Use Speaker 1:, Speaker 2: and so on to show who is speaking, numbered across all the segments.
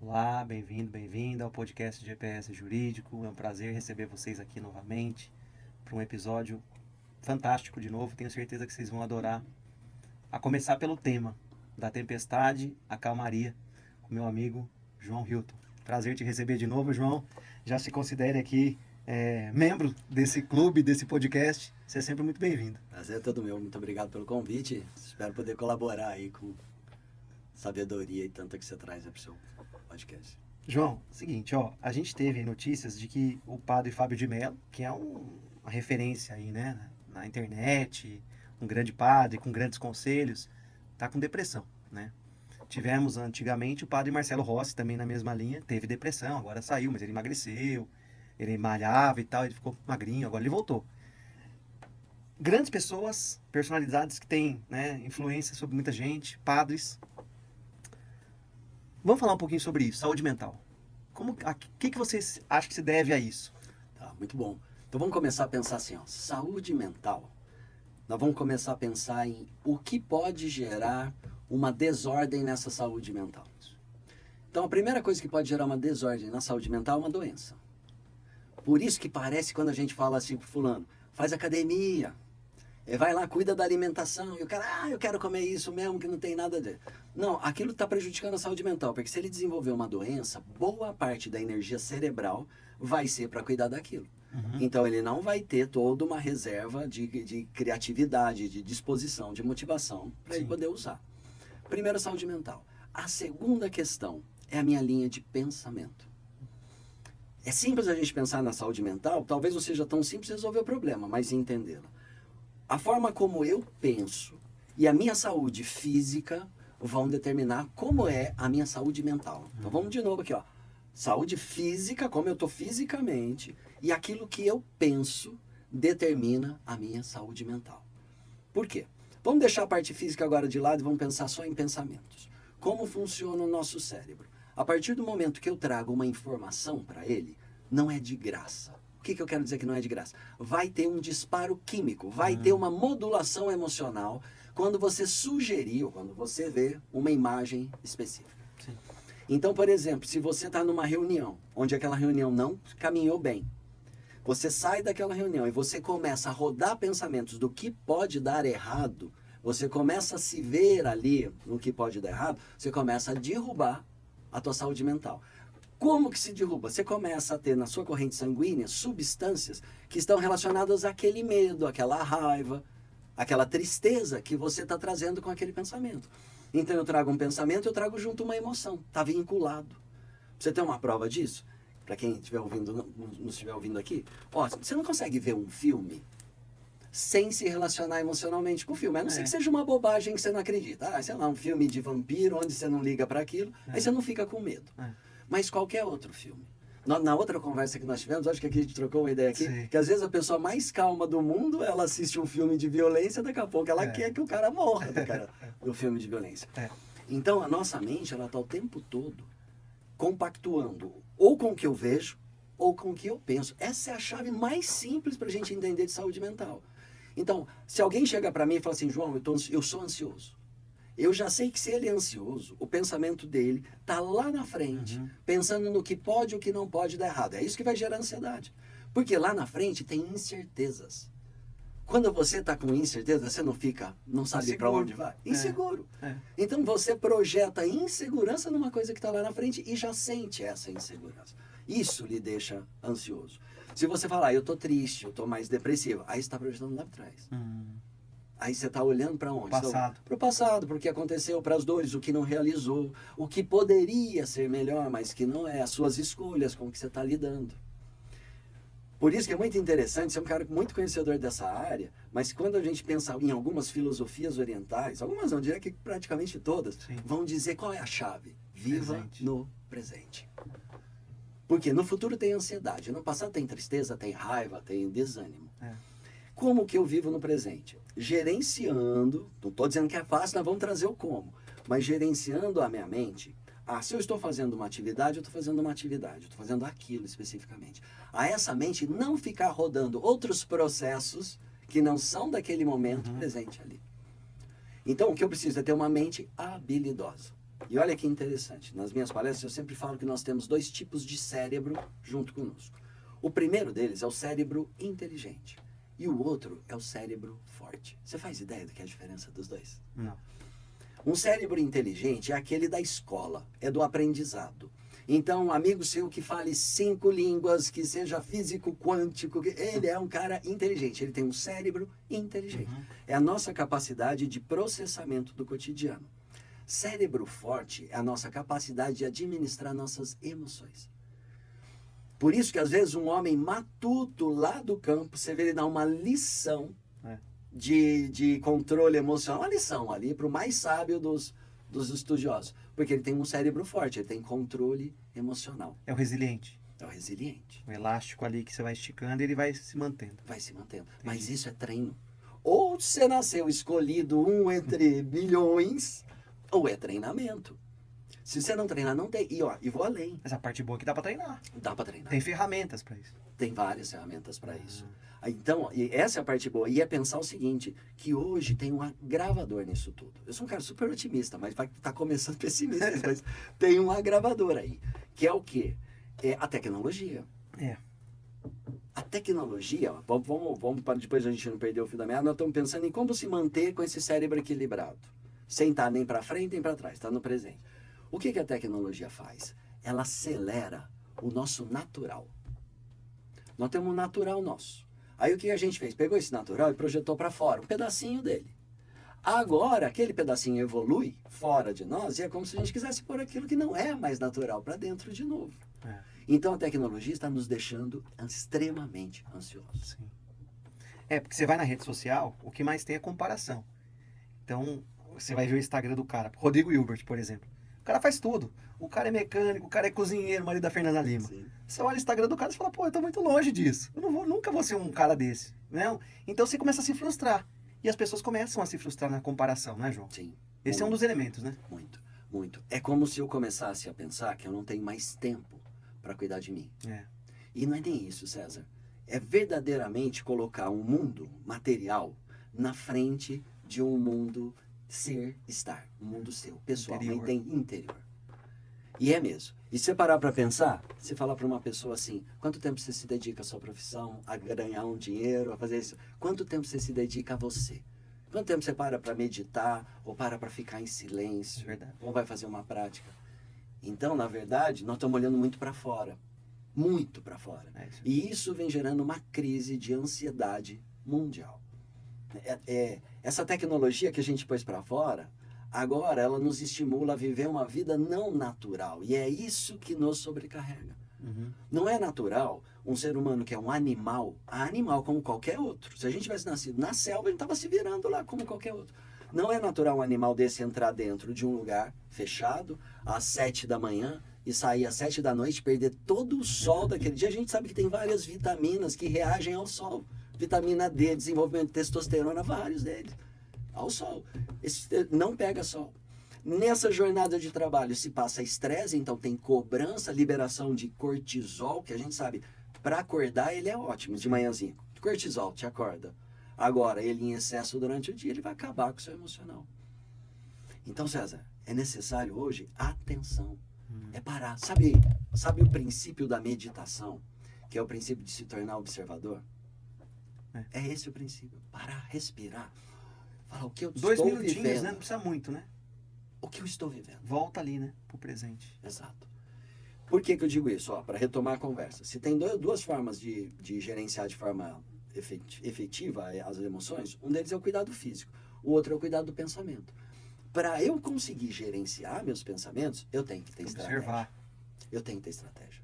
Speaker 1: Olá, bem-vindo ao podcast GPS Jurídico. É um prazer receber vocês aqui novamente para um episódio fantástico de novo. Tenho certeza que vocês vão adorar. A começar pelo tema da tempestade à calmaria, com meu amigo João Hilton. Prazer te receber de novo, João. Já se considere aqui membro desse clube, desse podcast. Você é sempre muito bem-vindo.
Speaker 2: Prazer é todo meu. Muito obrigado pelo convite. Espero poder colaborar aí com sabedoria e tanta que você traz para o seu podcast.
Speaker 1: João, seguinte, a gente teve notícias de que o padre Fábio de Mello, que é uma referência aí, né, na internet, um grande padre com grandes conselhos, tá com depressão, né? Tivemos antigamente o padre Marcelo Rossi, também na mesma linha, teve depressão, agora saiu, mas ele emagreceu, ele malhava e tal, ele ficou magrinho, agora ele voltou. Grandes pessoas, personalidades que têm, né, influência sobre muita gente, padres. Vamos falar um pouquinho sobre isso, saúde mental. O que você acha que se deve a isso?
Speaker 2: Tá, muito bom. Então vamos começar a pensar assim, ó, saúde mental. Nós vamos começar a pensar em o que pode gerar uma desordem nessa saúde mental. Então a primeira coisa que pode gerar uma desordem na saúde mental é uma doença. Por isso que parece quando a gente fala assim pro fulano, faz academia, vai lá, cuida da alimentação, e o cara, eu quero comer isso mesmo, que não tem nada a ver. Não, aquilo está prejudicando a saúde mental, porque se ele desenvolver uma doença, boa parte da energia cerebral vai ser para cuidar daquilo. Então ele não vai ter toda uma reserva de criatividade, de disposição, de motivação para ele poder usar. Primeiro, saúde mental. A segunda questão é a minha linha de pensamento. É simples a gente pensar na saúde mental, talvez não seja tão simples resolver o problema, mas entendê-la. A forma como eu penso e a minha saúde física vão determinar como é a minha saúde mental. Então vamos de novo aqui, ó. Saúde física, como eu estou fisicamente, e aquilo que eu penso determina a minha saúde mental. Por quê? Vamos deixar a parte física agora de lado e vamos pensar só em pensamentos. Como funciona o nosso cérebro? A partir do momento que eu trago uma informação para ele, não é de graça. O que eu quero dizer que não é de graça? Vai ter um disparo químico, vai ter uma modulação emocional quando você sugerir, ou quando você vê uma imagem específica.
Speaker 1: Sim.
Speaker 2: Então, por exemplo, se você está numa reunião, onde aquela reunião não caminhou bem, você sai daquela reunião e você começa a rodar pensamentos do que pode dar errado, você começa a se ver ali no que pode dar errado, você começa a derrubar a tua saúde mental. Como que se derruba? Você começa a ter na sua corrente sanguínea substâncias que estão relacionadas àquele medo, àquela raiva, àquela tristeza que você está trazendo com aquele pensamento. Então eu trago um pensamento, eu trago junto uma emoção. Está vinculado. Você tem uma prova disso? Para quem estiver ouvindo, não estiver ouvindo aqui, você não consegue ver um filme sem se relacionar emocionalmente com o filme. A não ser que seja uma bobagem que você não acredita. Sei lá, um filme de vampiro onde você não liga para aquilo, aí você não fica com medo. Mas qualquer outro filme. Na outra conversa que nós tivemos, acho que aqui a gente trocou uma ideia aqui, que às vezes a pessoa mais calma do mundo, ela assiste um filme de violência, daqui a pouco ela quer que o cara morra do filme de violência. Então a nossa mente, ela está o tempo todo compactuando ou com o que eu vejo, ou com o que eu penso. Essa é a chave mais simples para a gente entender de saúde mental. Então, se alguém chega para mim e fala assim, João, eu sou ansioso. Eu já sei que se ele é ansioso, o pensamento dele está lá na frente, pensando no que pode e o que não pode dar errado. É isso que vai gerar ansiedade. Porque lá na frente tem incertezas. Quando você está com incerteza, você não sabe para onde vai. Inseguro. Então você projeta insegurança numa coisa que está lá na frente e já sente essa insegurança. Isso lhe deixa ansioso. Se você falar, eu estou triste, eu estou mais depressivo, aí você está projetando lá atrás. Aí você está olhando para onde?
Speaker 1: Passado.
Speaker 2: Para o passado, para o que aconteceu, para as dores, o que não realizou, o que poderia ser melhor, mas que não é, as suas escolhas, com o que você está lidando. Por isso que é muito interessante, você é um cara muito conhecedor dessa área, mas quando a gente pensa em algumas filosofias orientais, algumas não, diria que praticamente todas, vão dizer qual é a chave. Viva no presente. Porque no futuro tem ansiedade, no passado tem tristeza, tem raiva, tem desânimo. Como que eu vivo no presente? Gerenciando, não estou dizendo que é fácil, nós vamos trazer o como, mas gerenciando a minha mente. Se eu estou fazendo uma atividade, eu estou fazendo uma atividade, eu estou fazendo aquilo especificamente. A essa mente não ficar rodando outros processos que não são daquele momento presente ali. Então, o que eu preciso é ter uma mente habilidosa. E olha que interessante, nas minhas palestras eu sempre falo que nós temos 2 tipos de cérebro junto conosco. O primeiro deles é o cérebro inteligente e o outro é o cérebro forte. Você faz ideia do que é a diferença dos dois?
Speaker 1: Não.
Speaker 2: Um cérebro inteligente é aquele da escola, é do aprendizado. Então, um amigo seu que fale 5 línguas, que seja físico quântico, ele é um cara inteligente, ele tem um cérebro inteligente. É a nossa capacidade de processamento do cotidiano. Cérebro forte é a nossa capacidade de administrar nossas emoções. Por isso que às vezes um homem matuto lá do campo, você vê ele dar uma lição de controle emocional, uma lição ali para o mais sábio dos estudiosos. Porque ele tem um cérebro forte, ele tem controle emocional.
Speaker 1: É o resiliente.
Speaker 2: É o resiliente.
Speaker 1: O elástico ali que você vai esticando e ele vai se mantendo.
Speaker 2: Vai se mantendo. Mas isso é treino. Ou você nasceu escolhido um entre milhões, ou é treinamento. Se você não treinar, não tem. E vou além.
Speaker 1: Mas a parte boa é que dá pra treinar.
Speaker 2: Dá para treinar.
Speaker 1: Tem ferramentas pra isso.
Speaker 2: Tem várias ferramentas para isso. Então, e essa é a parte boa. E é pensar o seguinte, que hoje tem um agravador nisso tudo. Eu sou um cara super otimista, mas vai estar começando pessimista. Mas tem um agravador aí. Que é o quê? É a tecnologia.
Speaker 1: É.
Speaker 2: A tecnologia, vamos para depois a gente não perder o fio da meada, nós estamos pensando em como se manter com esse cérebro equilibrado. Sem estar nem para frente nem para trás, está no presente. O que a tecnologia faz? Ela acelera o nosso natural. Nós temos um natural nosso. Aí o que a gente fez? Pegou esse natural e projetou para fora, um pedacinho dele. Agora, aquele pedacinho evolui fora de nós e é como se a gente quisesse pôr aquilo que não é mais natural para dentro de novo. Então a tecnologia está nos deixando extremamente ansiosos.
Speaker 1: Sim. É, porque você vai na rede social, o que mais tem é comparação. Então, você vai ver o Instagram do cara, Rodrigo Hilbert, por exemplo. O cara faz tudo. O cara é mecânico, o cara é cozinheiro, marido da Fernanda Lima.
Speaker 2: Sim.
Speaker 1: Você olha o Instagram do cara e fala, pô, eu tô muito longe disso. Eu nunca vou ser um cara desse. Não? Então você começa a se frustrar. E as pessoas começam a se frustrar na comparação, né, João?
Speaker 2: Sim.
Speaker 1: Esse é um dos elementos, né?
Speaker 2: Muito, muito. É como se eu começasse a pensar que eu não tenho mais tempo para cuidar de mim.
Speaker 1: É.
Speaker 2: E não é nem isso, César. É verdadeiramente colocar um mundo material na frente de um mundo estar. Um mundo seu, pessoalmente interior. E é mesmo. E se você parar para pensar, você falar para uma pessoa assim, quanto tempo você se dedica à sua profissão, a ganhar um dinheiro, a fazer isso? Quanto tempo você se dedica a você? Quanto tempo você para meditar, ou para ficar em silêncio,
Speaker 1: Verdade.
Speaker 2: ou vai fazer uma prática? Então, na verdade, nós estamos olhando muito para fora. Muito para fora. E isso vem gerando uma crise de ansiedade mundial. Essa tecnologia que a gente pôs para fora, agora ela nos estimula a viver uma vida não natural. E é isso que nos sobrecarrega. Não é natural um ser humano que é um animal como qualquer outro. Se a gente tivesse nascido na selva, ele estava se virando lá como qualquer outro. Não é natural um animal desse entrar dentro de um lugar fechado às 7 da manhã e sair às 7 da noite, perder todo o sol daquele dia. A gente sabe que tem várias vitaminas que reagem ao sol. Vitamina D, desenvolvimento de testosterona, vários deles. Ao sol. Não pega sol. Nessa jornada de trabalho se passa estresse, então tem cobrança, liberação de cortisol, que a gente sabe, para acordar ele é ótimo, de manhãzinho. Cortisol te acorda. Agora, ele em excesso durante o dia, ele vai acabar com o seu emocional. Então, César, é necessário hoje atenção. É parar. Sabe o princípio da meditação, que é o princípio de se tornar observador? É esse o princípio. Parar, respirar. Falar o que eu estou vivendo.
Speaker 1: 2 minutinhos, né? Não precisa muito, né?
Speaker 2: O que eu estou vivendo.
Speaker 1: Volta ali, né? Pro presente.
Speaker 2: Exato. Por que eu digo isso? Para retomar a conversa. Se tem 2 formas de gerenciar de forma efetiva as emoções, um deles é o cuidado físico, o outro é o cuidado do pensamento. Para eu conseguir gerenciar meus pensamentos, eu tenho que ter estratégia. Eu tenho que ter estratégia.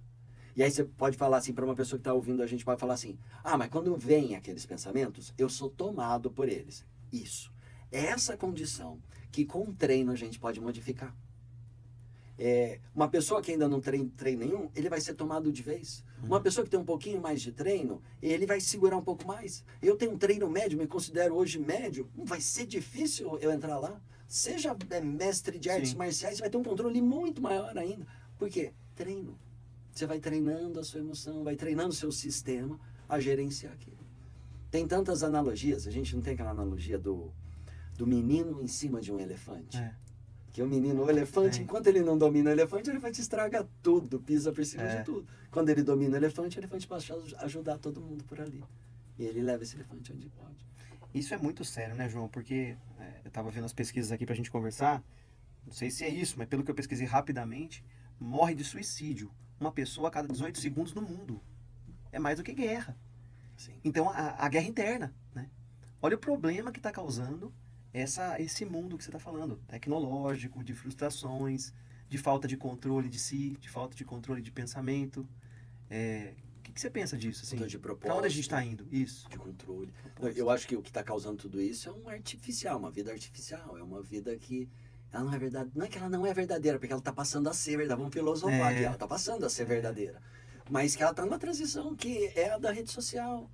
Speaker 2: E aí você pode falar assim, para uma pessoa que está ouvindo a gente, pode falar assim, mas quando vem aqueles pensamentos, eu sou tomado por eles. Isso. É essa condição que com treino a gente pode modificar. Uma pessoa que ainda não treina nenhum, ele vai ser tomado de vez. Uma pessoa que tem um pouquinho mais de treino, ele vai segurar um pouco mais. Eu tenho um treino médio, me considero hoje médio, vai ser difícil eu entrar lá. Seja mestre de artes marciais, você vai ter um controle muito maior ainda. Por quê? Treino. Você vai treinando a sua emoção, vai treinando o seu sistema a gerenciar aquilo. Tem tantas analogias, a gente não tem aquela analogia do menino em cima de um elefante. Que o menino, o elefante, enquanto ele não domina o elefante estraga tudo, pisa por cima de tudo. Quando ele domina o elefante passa a ajudar todo mundo por ali. E ele leva esse elefante onde pode.
Speaker 1: Isso é muito sério, né, João? Porque eu estava vendo as pesquisas aqui pra gente conversar. Não sei se é isso, mas pelo que eu pesquisei rapidamente, morre de suicídio uma pessoa a cada 18 segundos no mundo. É mais do que guerra.
Speaker 2: Sim.
Speaker 1: Então, a guerra interna, né? Olha o problema que está causando esse mundo que você está falando. Tecnológico, de frustrações, de falta de controle de si, de falta de controle de pensamento. O que você pensa disso? Assim,
Speaker 2: de propósito.
Speaker 1: Para onde a gente está indo? Isso.
Speaker 2: De controle. Eu acho que o que está causando tudo isso é um artificial, uma vida artificial. É uma vida que ela não é verdade. Não é que ela não é verdadeira, porque ela está passando a ser verdadeira. Vamos filosofar aqui. Ela está passando a ser verdadeira. Mas que ela está numa transição que é a da rede social.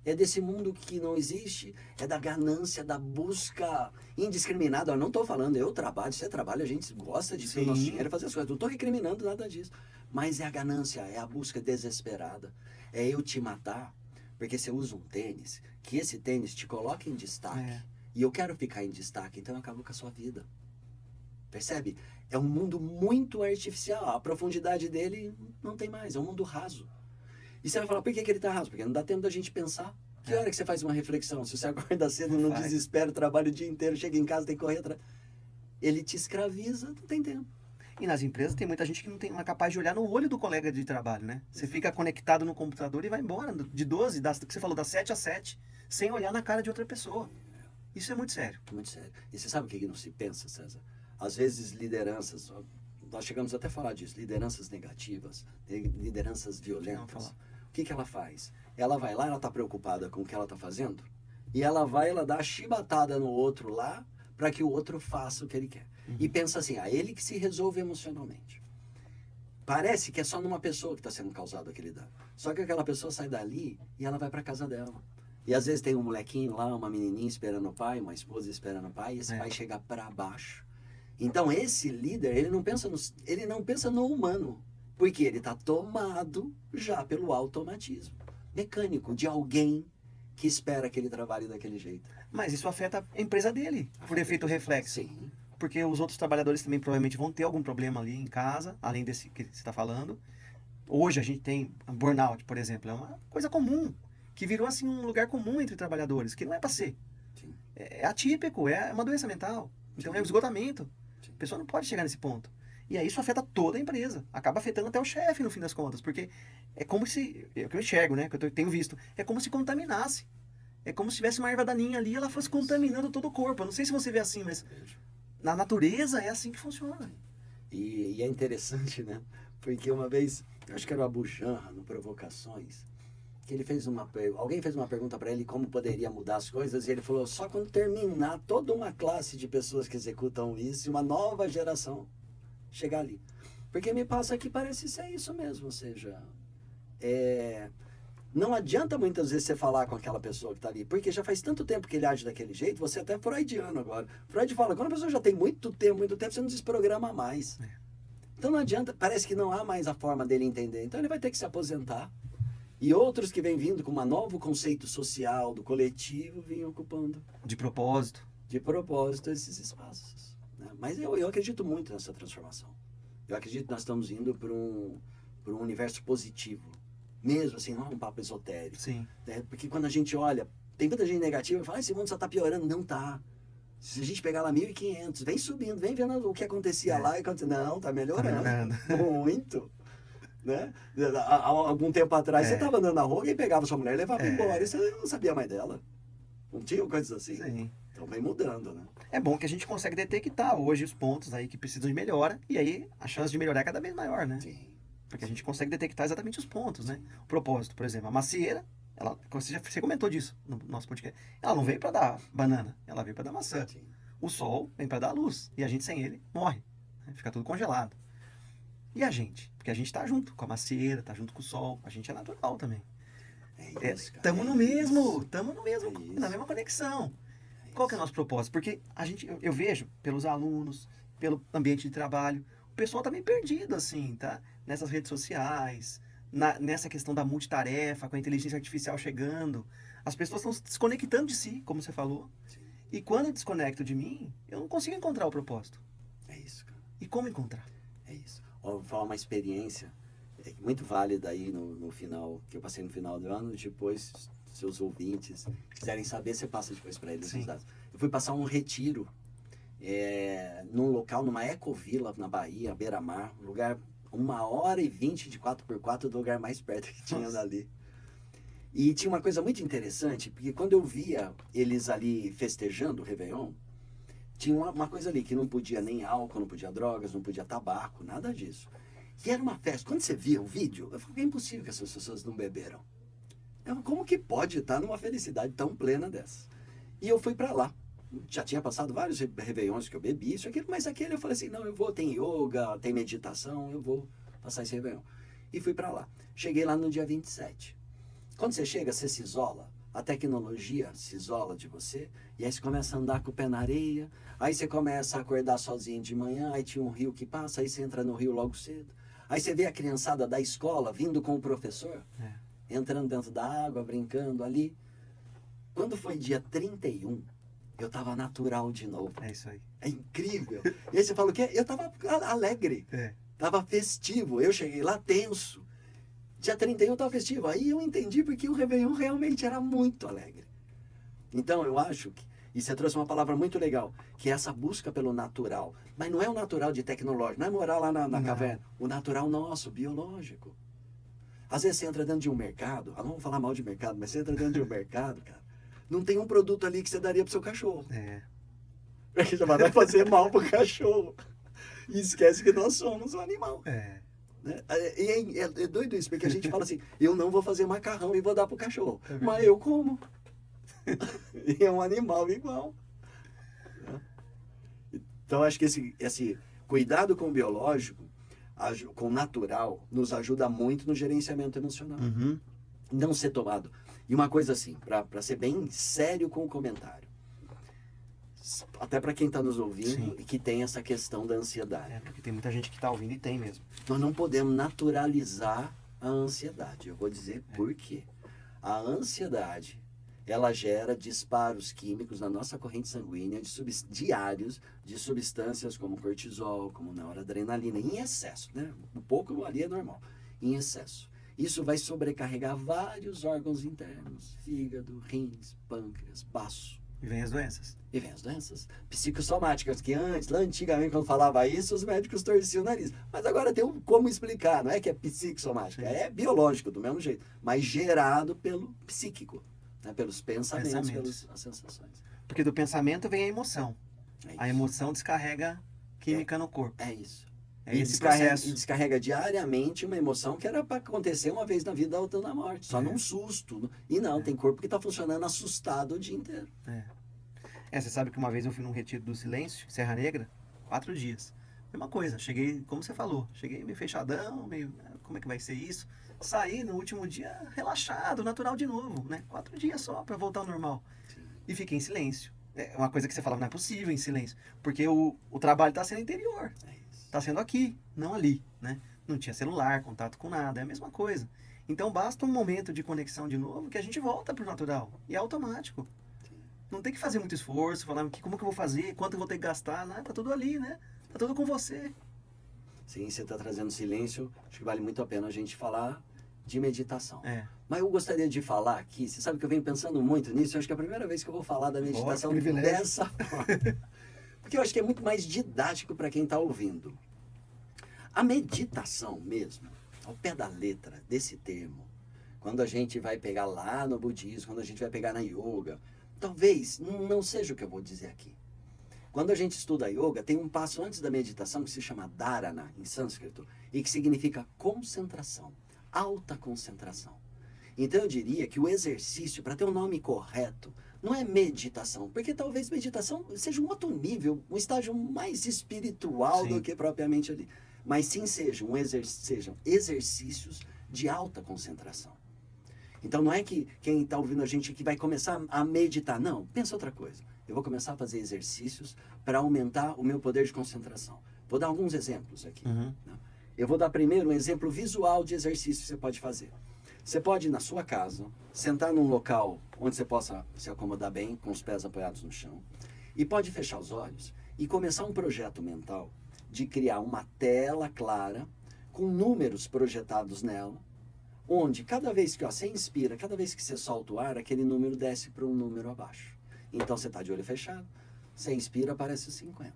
Speaker 2: É desse mundo que não existe, é da ganância, da busca indiscriminada. Eu não estou falando, eu trabalho, você trabalha, a gente gosta de ter o nosso dinheiro e fazer as coisas. Não estou recriminando nada disso. Mas é a ganância, é a busca desesperada. É eu te matar, porque você usa um tênis, que esse tênis te coloca em destaque. E eu quero ficar em destaque, então eu acabo com a sua vida. Percebe? É um mundo muito artificial. A profundidade dele não tem mais, é um mundo raso. E você vai falar, por que ele está raso? Porque não dá tempo da gente pensar. Que hora que você faz uma reflexão? Se você acorda cedo no desespero, trabalha o dia inteiro, chega em casa, tem que correr atrás. Ele te escraviza, não tem tempo.
Speaker 1: E nas empresas tem muita gente que não é capaz de olhar no olho do colega de trabalho, né? Você fica conectado no computador e vai embora, de 12, que você falou, das 7 às 7, sem olhar na cara de outra pessoa. Isso é muito sério.
Speaker 2: Muito sério. E você sabe o que não se pensa, César? Às vezes lideranças, nós chegamos até a falar disso, lideranças negativas, lideranças violentas. O que ela faz? Ela vai lá, ela está preocupada com o que ela está fazendo, e ela dá a chibatada no outro lá, para que o outro faça o que ele quer. E pensa assim, ele que se resolve emocionalmente. Parece que é só numa pessoa que está sendo causado aquele dano. Só que aquela pessoa sai dali e ela vai para casa dela. E às vezes tem um molequinho lá, uma menininha esperando o pai, uma esposa esperando o pai, e esse pai chega para baixo. Então esse líder, ele não pensa no humano, porque ele está tomado já pelo automatismo mecânico de alguém que espera que ele trabalhe daquele jeito.
Speaker 1: Mas isso afeta a empresa dele, por efeito reflexo.
Speaker 2: Sim.
Speaker 1: Porque os outros trabalhadores também provavelmente vão ter algum problema ali em casa, além desse que você está falando. Hoje a gente tem burnout, por exemplo, é uma coisa comum, que virou assim um lugar comum entre trabalhadores, que não é para ser.
Speaker 2: Sim.
Speaker 1: É atípico, é uma doença mental. Então é um esgotamento.
Speaker 2: Sim.
Speaker 1: A pessoa não pode chegar nesse ponto. E aí isso afeta toda a empresa. Acaba afetando até o chefe, no fim das contas. Porque é como se, é o que eu enxergo, né? Que eu tenho visto. É como se contaminasse. É como se tivesse uma erva daninha ali e ela fosse contaminando todo o corpo. Eu não sei se você vê assim, mas na natureza é assim que funciona.
Speaker 2: E é interessante, né? Porque uma vez, eu acho que era o Abu Janra, no Provocações, que ele fez alguém fez uma pergunta para ele como poderia mudar as coisas, e ele falou, só quando terminar toda uma classe de pessoas que executam isso, e uma nova geração chegar ali. Porque me passa que parece ser isso mesmo, ou seja, não adianta muitas vezes você falar com aquela pessoa que está ali, porque já faz tanto tempo que ele age daquele jeito, você é até freudiano agora. Freud fala, quando a pessoa já tem muito tempo, você não desprograma mais. Então não adianta, parece que não há mais a forma dele entender. Então ele vai ter que se aposentar. E outros que vêm vindo com um novo conceito social, do coletivo, vinham ocupando.
Speaker 1: De propósito.
Speaker 2: De propósito esses espaços. Né? Mas eu acredito muito nessa transformação. Eu acredito que nós estamos indo para um universo positivo. Mesmo assim, não é um papo esotérico.
Speaker 1: Sim.
Speaker 2: Né? Porque quando a gente olha, tem muita gente negativa e fala, esse mundo só está piorando. Não está. Se a gente pegar lá 1.500, vem subindo, vem vendo o que acontecia lá e não, está melhorando. Muito. Né? Há algum tempo atrás, você estava andando na rua e pegava sua mulher e levava embora. E você não sabia mais dela. Não tinha coisas assim?
Speaker 1: Sim.
Speaker 2: Então vem mudando, né?
Speaker 1: É bom que a gente consegue detectar hoje os pontos aí que precisam de melhora. E aí a chance de melhorar é cada vez maior, né?
Speaker 2: Sim.
Speaker 1: Porque a gente consegue detectar exatamente os pontos, né? O propósito, por exemplo, a macieira, você comentou disso no nosso podcast. Ela não veio para dar banana, ela veio para dar maçã.
Speaker 2: Sim.
Speaker 1: O sol vem para dar luz. E a gente sem ele morre. Né? Fica tudo congelado. E a gente? Porque a gente tá junto com a macieira, tá junto com o sol. A gente é natural também. Estamos no mesmo, na mesma conexão. Qual que é o nosso propósito? Porque eu vejo pelos alunos, pelo ambiente de trabalho, o pessoal tá meio perdido, assim, tá? Nessas redes sociais, nessa questão da multitarefa, com a inteligência artificial chegando. As pessoas estão se desconectando de si, como você falou.
Speaker 2: Sim.
Speaker 1: E quando eu desconecto de mim, eu não consigo encontrar o propósito.
Speaker 2: É isso.
Speaker 1: E como encontrar?
Speaker 2: É isso. Ó, vou falar uma experiência muito válida aí no final, que eu passei no final do ano. Depois, seus ouvintes quiserem saber, você passa depois para eles os dados. Eu fui passar um retiro num local, numa ecovila na Bahia, à beira-mar, um lugar 1h20 de 4x4 do lugar mais perto que tinha dali. E tinha uma coisa muito interessante, porque quando eu via eles ali festejando o Réveillon, tinha uma coisa ali, que não podia nem álcool, não podia drogas, não podia tabaco, nada disso. E era uma festa. Quando você via o vídeo, eu falei, é impossível que essas pessoas não beberam. Como que pode estar numa felicidade tão plena dessa? E eu fui para lá. Já tinha passado vários Réveillons que eu bebi, isso, aquilo, mas aquele eu falei assim, não, eu vou, tem yoga, tem meditação, eu vou passar esse Réveillon. E fui para lá. Cheguei lá no dia 27. Quando você chega, você se isola, a tecnologia se isola de você, e aí você começa a andar com o pé na areia, aí você começa a acordar sozinho de manhã, aí tinha um rio que passa, aí você entra no rio logo cedo. Aí você vê a criançada da escola vindo com o professor, entrando dentro da água, brincando ali. Quando foi dia 31, eu tava natural de novo.
Speaker 1: É isso aí.
Speaker 2: É incrível. E aí você fala o quê? Eu tava alegre, tava festivo. Eu cheguei lá tenso. Dia 31 eu tava festivo. Aí eu entendi porque o Réveillon realmente era muito alegre. Então eu acho que, e você trouxe uma palavra muito legal, que é essa busca pelo natural. Mas não é o natural de tecnológico, não é morar lá na caverna. O natural nosso, biológico. Às vezes você entra dentro de um mercado, não vou falar mal de mercado, mas você entra dentro de um mercado, cara, não tem um produto ali que você daria pro seu cachorro. Porque já vai fazer mal pro cachorro. E esquece que nós somos um animal. Né? E é doido isso, porque a gente fala assim, eu não vou fazer macarrão e vou dar pro cachorro. Mas eu como. E é um animal igual. Então acho que esse cuidado com o biológico, com o natural, nos ajuda muito no gerenciamento emocional. Não ser tomado. E uma coisa assim, para ser bem sério com o comentário, até para quem está nos ouvindo e que tem essa questão da ansiedade.
Speaker 1: Porque tem muita gente que está ouvindo e tem mesmo.
Speaker 2: Nós não podemos naturalizar a ansiedade. Eu vou dizer por quê. A ansiedade, ela gera disparos químicos na nossa corrente sanguínea diários de substâncias como cortisol, como noradrenalina, em excesso, né? Um pouco ali é normal, em excesso. Isso vai sobrecarregar vários órgãos internos, fígado, rins, pâncreas, baço.
Speaker 1: E vem as doenças.
Speaker 2: E vem as doenças psicossomáticas, que lá antigamente, quando falava isso, os médicos torciam o nariz. Mas agora tem como explicar, não é que é psicossomática, é biológico, do mesmo jeito, mas gerado pelo psíquico, né? Pelos pensamentos, pelas sensações.
Speaker 1: Porque do pensamento vem a emoção. A emoção descarrega química no corpo.
Speaker 2: É isso.
Speaker 1: É esse processo.
Speaker 2: E descarrega diariamente uma emoção que era para acontecer uma vez na vida, outra na morte. Só num susto. E não, tem corpo que está funcionando assustado o dia inteiro.
Speaker 1: Você sabe que uma vez eu fui num retiro do silêncio, Serra Negra, 4 dias. Mesma coisa, cheguei, como você falou, cheguei meio fechadão, meio, como é que vai ser isso? Saí no último dia relaxado, natural de novo, né? 4 dias só para voltar ao normal. E fiquei em silêncio. É uma coisa que você fala, não é possível em silêncio. Porque o trabalho está sendo interior. Está sendo aqui, não ali, né? Não tinha celular, contato com nada, é a mesma coisa. Então basta um momento de conexão de novo que a gente volta pro natural. E é automático. Não tem que fazer muito esforço, falar como que eu vou fazer, quanto eu vou ter que gastar, tá tudo ali, né? Tá tudo com você.
Speaker 2: Sim, você está trazendo silêncio, acho que vale muito a pena a gente falar de meditação. Mas eu gostaria de falar aqui, você sabe que eu venho pensando muito nisso, eu acho que é a primeira vez que eu vou falar da meditação dessa forma. Porque eu acho que é muito mais didático para quem está ouvindo. A meditação mesmo, ao pé da letra desse termo, quando a gente vai pegar lá no budismo, quando a gente vai pegar na yoga, talvez não seja o que eu vou dizer aqui. Quando a gente estuda yoga, tem um passo antes da meditação que se chama dharana, em sânscrito, e que significa concentração, alta concentração. Então eu diria que o exercício, para ter um nome correto, não é meditação, porque talvez meditação seja um outro nível, um estágio mais espiritual do que propriamente ali. Mas sim sejam exercícios de alta concentração. Então não é que quem está ouvindo a gente aqui vai começar a meditar. Não, pensa outra coisa. Eu vou começar a fazer exercícios para aumentar o meu poder de concentração. Vou dar alguns exemplos aqui. Eu vou dar primeiro um exemplo visual de exercício que você pode fazer. Você pode ir na sua casa, sentar num local onde você possa se acomodar bem, com os pés apoiados no chão, e pode fechar os olhos e começar um projeto mental de criar uma tela clara com números projetados nela, onde cada vez que você inspira, cada vez que você solta o ar, aquele número desce para um número abaixo. Então você está de olho fechado, você inspira, aparece o 50.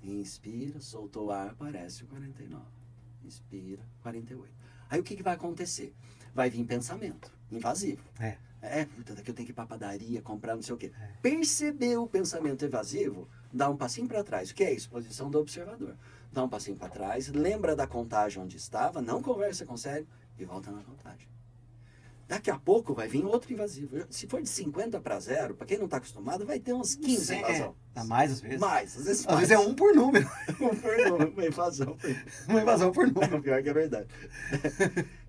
Speaker 2: Inspira, soltou o ar, aparece o 49. Inspira, 48. Aí o que vai acontecer? Vai vir pensamento invasivo. Puta, daqui eu tenho que ir pra padaria, comprar não sei o quê. Perceber o pensamento evasivo, dá um passinho para trás. O que é isso? Posição do observador. Dá um passinho para trás, lembra da contagem onde estava, não conversa com o cérebro e volta na contagem. Daqui a pouco vai vir outro invasivo. Se for de 50 para 0, para quem não está acostumado, vai ter uns 15 invasão.
Speaker 1: Dá mais às vezes.
Speaker 2: Mais, às vezes
Speaker 1: Às vezes é um por número.
Speaker 2: Um por número, uma invasão.
Speaker 1: Uma invasão por número.
Speaker 2: Pior que é verdade.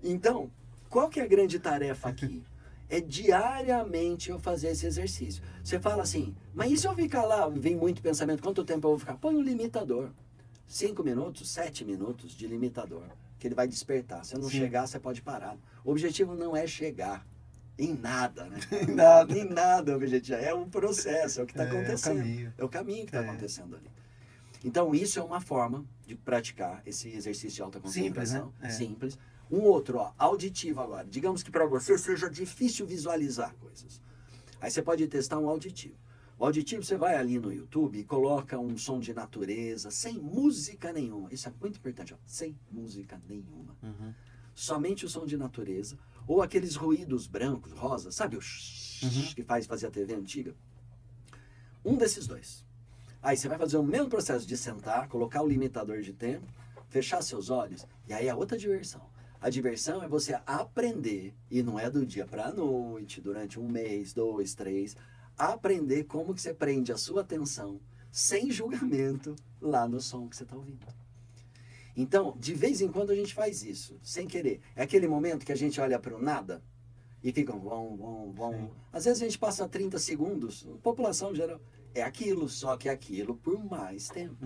Speaker 2: Então, qual que é a grande tarefa aqui? É diariamente eu fazer esse exercício. Você fala assim, mas e se eu ficar lá, vem muito pensamento, quanto tempo eu vou ficar? Põe um limitador. 5 minutos, 7 minutos de limitador, que ele vai despertar. Se eu não chegar, você pode parar. O objetivo não é chegar em nada, né? Em nada o objetivo. É um processo, é o que está acontecendo. É o caminho que está acontecendo ali. Então, isso é uma forma de praticar esse exercício de alta concentração.
Speaker 1: Simples, né?
Speaker 2: Simples. Um outro, auditivo agora. Digamos que para você seja difícil visualizar coisas. Aí você pode testar um auditivo. O auditivo, você vai ali no YouTube e coloca um som de natureza, sem música nenhuma. Isso é muito importante, sem música nenhuma. Somente o som de natureza, ou aqueles ruídos brancos, rosas, sabe o que fazia a TV antiga? Um desses dois. Aí você vai fazer o mesmo processo de sentar, colocar o limitador de tempo, fechar seus olhos, e aí é outra diversão. A diversão é você aprender, e não é do dia para a noite, durante 1 mês, 2, 3, aprender como que você prende a sua atenção, sem julgamento, lá no som que você está ouvindo. Então, de vez em quando a gente faz isso, sem querer. É aquele momento que a gente olha para o nada e fica bom. Às vezes a gente passa 30 segundos, população geral, é aquilo, só que é aquilo por mais tempo.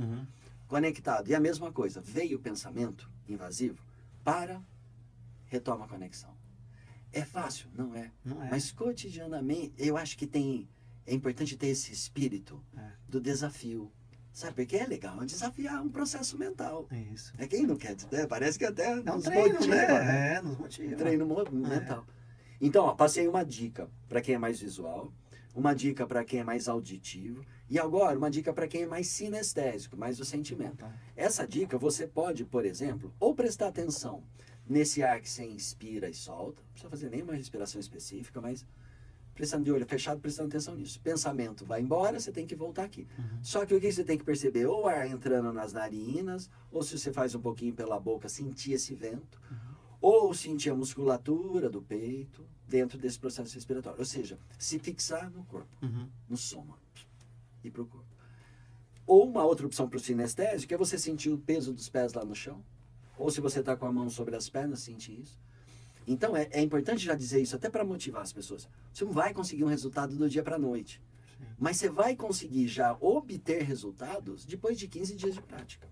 Speaker 2: Conectado. E a mesma coisa, veio o pensamento invasivo, retoma a conexão. É fácil? Não é. Mas cotidianamente, eu acho que é importante ter esse espírito do desafio. Sabe, porque é legal desafiar um processo mental.
Speaker 1: Isso.
Speaker 2: É quem não quer, né? Parece que até
Speaker 1: nos motiva.
Speaker 2: Né?
Speaker 1: Nos motiva.
Speaker 2: Treino mental. Então, passei uma dica para quem é mais visual, uma dica para quem é mais auditivo, e agora uma dica para quem é mais sinestésico, mais do sentimento. Essa dica você pode, por exemplo, ou prestar atenção nesse ar que você inspira e solta, não precisa fazer nenhuma respiração específica, mas prestando de olho fechado, prestando atenção nisso. Pensamento vai embora, você tem que voltar aqui. Só que o que você tem que perceber? Ou o ar entrando nas narinas, ou se você faz um pouquinho pela boca, sentir esse vento, ou sentir a musculatura do peito dentro desse processo respiratório. Ou seja, se fixar no corpo, no soma, e para o corpo. Ou uma outra opção para o sinestésico é você sentir o peso dos pés lá no chão, ou se você está com a mão sobre as pernas, sentir isso. Então, é importante já dizer isso, até para motivar as pessoas. Você não vai conseguir um resultado do dia para a noite. Mas você vai conseguir já obter resultados depois de 15 dias de prática.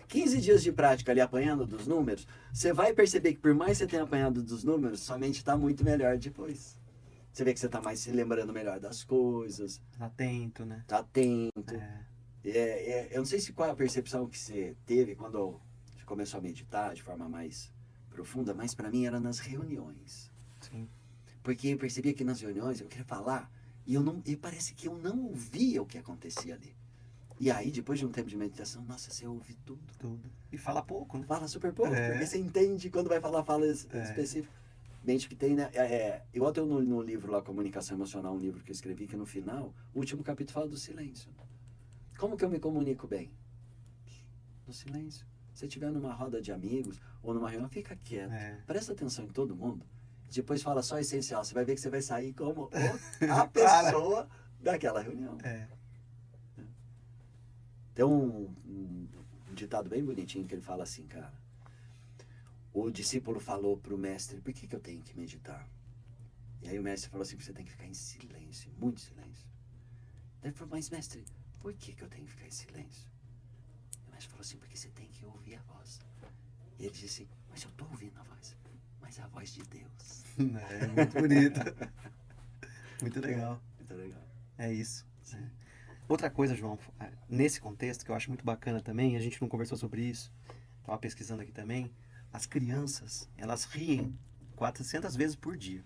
Speaker 2: 15 dias de prática ali apanhando dos números, você vai perceber que por mais que você tenha apanhado dos números, sua mente está muito melhor depois. Você vê que você está mais se lembrando melhor das coisas.
Speaker 1: Tá atento, né?
Speaker 2: Tá atento. Eu não sei se qual é a percepção que você teve quando você começou a meditar de forma mais profunda, mas para mim era nas reuniões.
Speaker 1: Sim.
Speaker 2: Porque eu percebia que nas reuniões eu queria falar e parece que eu não ouvia o que acontecia ali. E aí, depois de um tempo de meditação, nossa, você ouve tudo.
Speaker 1: E fala pouco, né?
Speaker 2: Fala super pouco, porque você entende quando vai falar, fala específico. Mente que tem, né? Igual tem no livro lá, Comunicação Emocional, um livro que eu escrevi, que no final, o último capítulo fala do silêncio. Como que eu me comunico bem? No silêncio. Se estiver numa roda de amigos ou numa reunião, fica quieto. Presta atenção em todo mundo. Depois fala só o essencial. Você vai ver que você vai sair como a pessoa daquela reunião. Tem um ditado bem bonitinho que ele fala assim, cara. O discípulo falou para o mestre, por que eu tenho que meditar? E aí o mestre falou assim, você tem que ficar em silêncio, muito silêncio. Daí ele falou, mas mestre, por que eu tenho que ficar em silêncio? O mestre falou assim, porque você tem que ouvir a voz. E ele disse, mas eu estou ouvindo a voz, mas é a voz de Deus.
Speaker 1: É muito bonito. Muito legal.
Speaker 2: Muito legal.
Speaker 1: É isso. Outra coisa, João, nesse contexto que eu acho muito bacana também, a gente não conversou sobre isso, estava pesquisando aqui também, as crianças, elas riem 400 vezes por dia.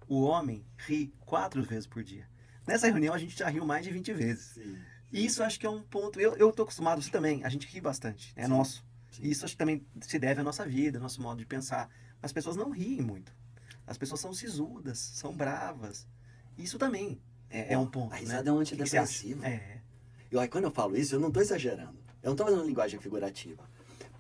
Speaker 1: O homem ri 4 vezes por dia. Nessa reunião a gente já riu mais de 20 vezes.
Speaker 2: Sim.
Speaker 1: E isso acho que é um ponto, eu tô acostumado, você também, a gente ri bastante, é
Speaker 2: Sim.
Speaker 1: nosso.
Speaker 2: Sim.
Speaker 1: E isso acho que também se deve à nossa vida, ao nosso modo de pensar. As pessoas não riem muito. As pessoas são sisudas, são bravas. Isso também é um ponto,
Speaker 2: A
Speaker 1: né?
Speaker 2: risada é um
Speaker 1: O que que você acha?
Speaker 2: antidepressivo.
Speaker 1: É.
Speaker 2: E quando eu falo isso, eu não estou exagerando. Eu não estou fazendo linguagem figurativa.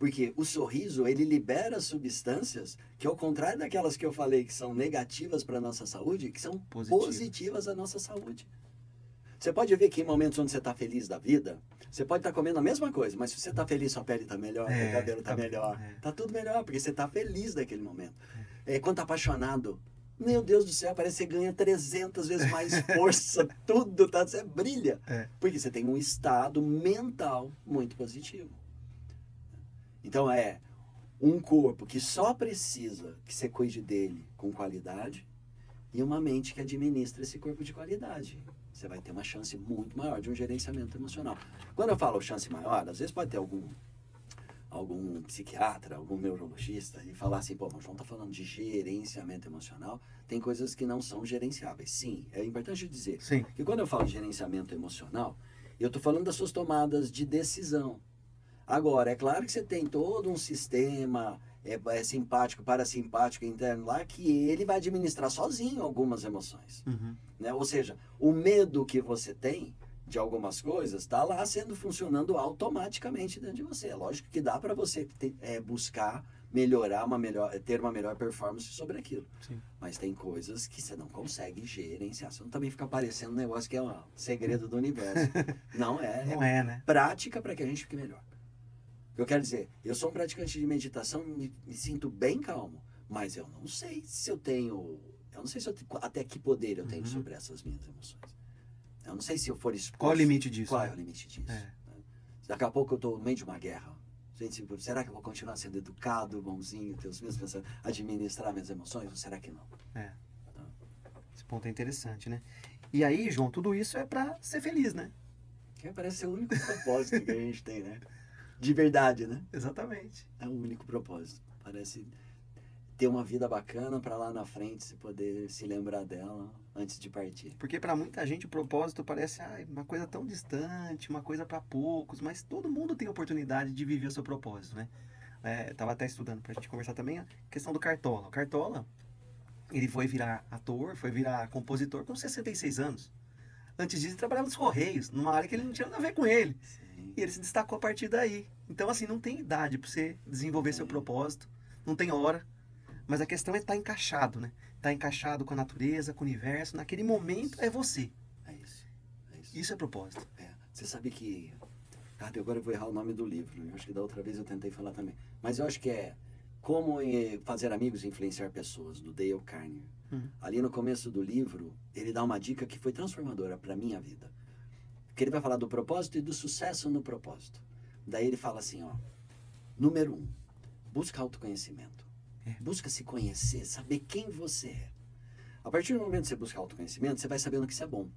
Speaker 2: Porque o sorriso, ele libera substâncias que, ao contrário daquelas que eu falei que são negativas para a nossa saúde, que são positivas à nossa saúde. Você pode ver que em momentos onde você está feliz da vida, você pode estar comendo a mesma coisa, mas se você está feliz, sua pele está melhor, seu cabelo está melhor, está tudo melhor, porque você está feliz daquele momento. Quando está apaixonado, meu Deus do céu, parece que você ganha 300 vezes mais força, tudo, tá? Você brilha. Porque você tem um estado mental muito positivo. Então é um corpo que só precisa que você cuide dele com qualidade e uma mente que administra esse corpo de qualidade. Você vai ter uma chance muito maior de um gerenciamento emocional. Quando eu falo chance maior, às vezes pode ter algum psiquiatra, algum neurologista e falar assim, pô, o João tá falando de gerenciamento emocional, tem coisas que não são gerenciáveis. Sim, é importante dizer que quando eu falo de gerenciamento emocional, eu tô falando das suas tomadas de decisão. Agora, é claro que você tem todo um sistema simpático, parasimpático, interno lá, que ele vai administrar sozinho algumas emoções. Né? Ou seja, o medo que você tem de algumas coisas está lá funcionando automaticamente dentro de você. É lógico que dá para você buscar melhorar, ter uma melhor performance sobre aquilo.
Speaker 1: Sim.
Speaker 2: Mas tem coisas que você não consegue gerenciar. Você não também fica parecendo um negócio que é um segredo do universo. Não é.
Speaker 1: Não é, né?
Speaker 2: Prática para que a gente fique melhor. Eu quero dizer, eu sou um praticante de meditação, me sinto bem calmo, mas eu não sei se eu tenho, até que poder eu tenho sobre essas minhas emoções. Eu não sei se eu for exposto.
Speaker 1: Qual é o limite disso?
Speaker 2: Qual é o limite disso? Daqui a pouco eu estou no meio de uma guerra. Gente, será que eu vou continuar sendo educado, bonzinho, ter os meus pensamentos, administrar minhas emoções, ou será que não?
Speaker 1: Esse ponto é interessante, né? E aí, João, tudo isso é para ser feliz, né?
Speaker 2: Que parece ser o único propósito que a gente tem, né? De verdade, né?
Speaker 1: Exatamente.
Speaker 2: É o único propósito. Parece ter uma vida bacana para lá na frente se poder se lembrar dela antes de partir.
Speaker 1: Porque para muita gente o propósito parece uma coisa tão distante, uma coisa para poucos, mas todo mundo tem oportunidade de viver o seu propósito, né? Tava até estudando pra gente conversar também a questão do Cartola. O Cartola, ele foi virar ator, foi virar compositor com 66 anos. Antes disso, ele trabalhava nos Correios, numa área que ele não tinha nada a ver com ele.
Speaker 2: Sim.
Speaker 1: E ele se destacou a partir daí. Então, assim, não tem idade para você desenvolver seu propósito, não tem hora. Mas a questão é estar encaixado, né? Estar encaixado com a natureza, com o universo. Naquele momento é você.
Speaker 2: É isso.
Speaker 1: Isso é propósito.
Speaker 2: Você sabe que... agora eu vou errar o nome do livro. Eu acho que da outra vez eu tentei falar também. Mas eu acho que é Como Fazer Amigos e Influenciar Pessoas, do Dale Carnegie. Ali no começo do livro, ele dá uma dica que foi transformadora para minha vida. Porque ele vai falar do propósito e do sucesso no propósito. Daí ele fala assim, ó. Número 1, busca autoconhecimento. Busca se conhecer, saber quem você é. A partir do momento que você busca autoconhecimento, você vai sabendo que você é bom.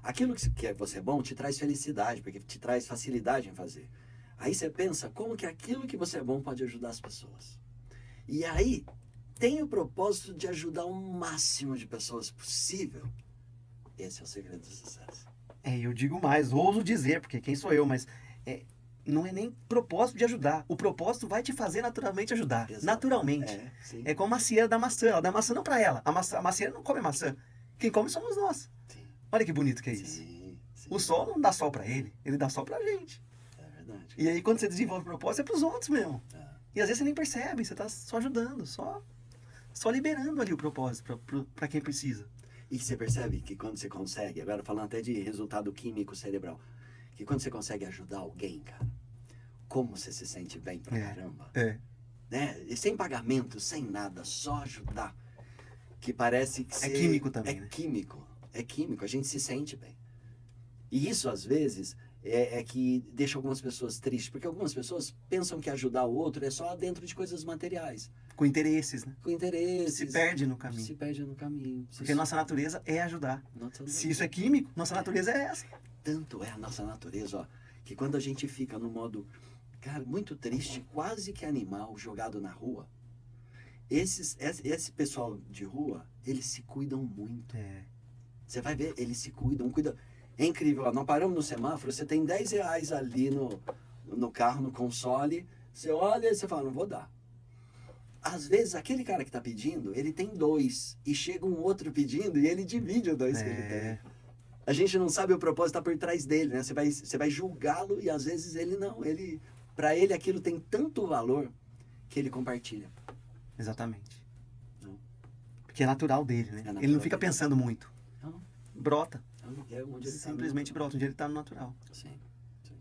Speaker 2: Aquilo que você é bom te traz felicidade, porque te traz facilidade em fazer. Aí você pensa como que aquilo que você é bom pode ajudar as pessoas. E aí tem o propósito de ajudar o máximo de pessoas possível. Esse é o segredo do sucesso.
Speaker 1: Eu digo mais, ouso dizer, porque quem sou eu, mas não é nem propósito de ajudar. O propósito vai te fazer naturalmente ajudar.
Speaker 2: Exato.
Speaker 1: Naturalmente. É como a macieira da maçã. Ela dá maçã não para ela. A macieira não come maçã. Quem come somos nós.
Speaker 2: Sim.
Speaker 1: Olha que bonito que é isso.
Speaker 2: Sim.
Speaker 1: O sol não dá sol para ele dá sol pra gente.
Speaker 2: É verdade.
Speaker 1: E aí quando você desenvolve propósito é pros outros mesmo. E às vezes você nem percebe, você tá só ajudando, só liberando ali o propósito para quem precisa.
Speaker 2: E você percebe que quando você consegue, agora falando até de resultado químico cerebral, que quando você consegue ajudar alguém, cara, como você se sente bem pra caramba. Né? E sem pagamento, sem nada, só ajudar. Que parece que
Speaker 1: É químico também,
Speaker 2: é
Speaker 1: né?
Speaker 2: É químico, a gente se sente bem. E isso, às vezes, é que deixa algumas pessoas tristes, porque algumas pessoas pensam que ajudar o outro é só dentro de coisas materiais.
Speaker 1: Com interesses, né?
Speaker 2: Com interesses.
Speaker 1: Se perde no caminho.
Speaker 2: Se perde no caminho.
Speaker 1: Porque nossa natureza é ajudar. Se isso é químico, nossa natureza é essa.
Speaker 2: tanto é a nossa natureza, ó, que quando a gente fica no modo, cara, muito triste, quase que animal, jogado na rua, esse pessoal de rua, eles se cuidam muito.
Speaker 1: É,
Speaker 2: Você vai ver, eles se cuidam, cuidam. É incrível, ó, nós paramos no semáforo, você tem R$ 10 ali no carro, no console, você olha e você fala, não vou dar. Às vezes, aquele cara que está pedindo, ele tem 2, e chega um outro pedindo e ele divide o 2 que ele tem. A gente não sabe o propósito tá por trás dele, né? Você vai julgá-lo e às vezes ele não. Para ele aquilo tem tanto valor que ele compartilha.
Speaker 1: exatamente.
Speaker 2: Não.
Speaker 1: Porque é natural dele, né?
Speaker 2: É natural
Speaker 1: Ele não fica
Speaker 2: dele.
Speaker 1: pensando muito.
Speaker 2: Não,
Speaker 1: Brota.
Speaker 2: é onde ele tá
Speaker 1: Simplesmente brota, onde ele tá no natural.
Speaker 2: Sim.